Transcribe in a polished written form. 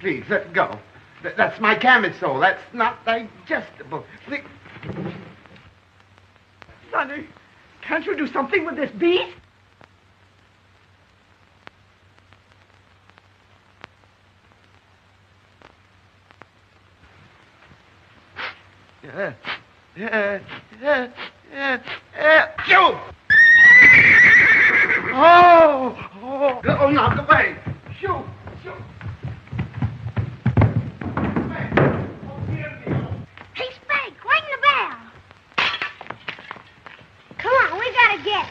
Please, let go. That's my camisole. That's not digestible. Sonny, can't you do something with this beast? Shoo! Oh, knock away. Shoo, shoo.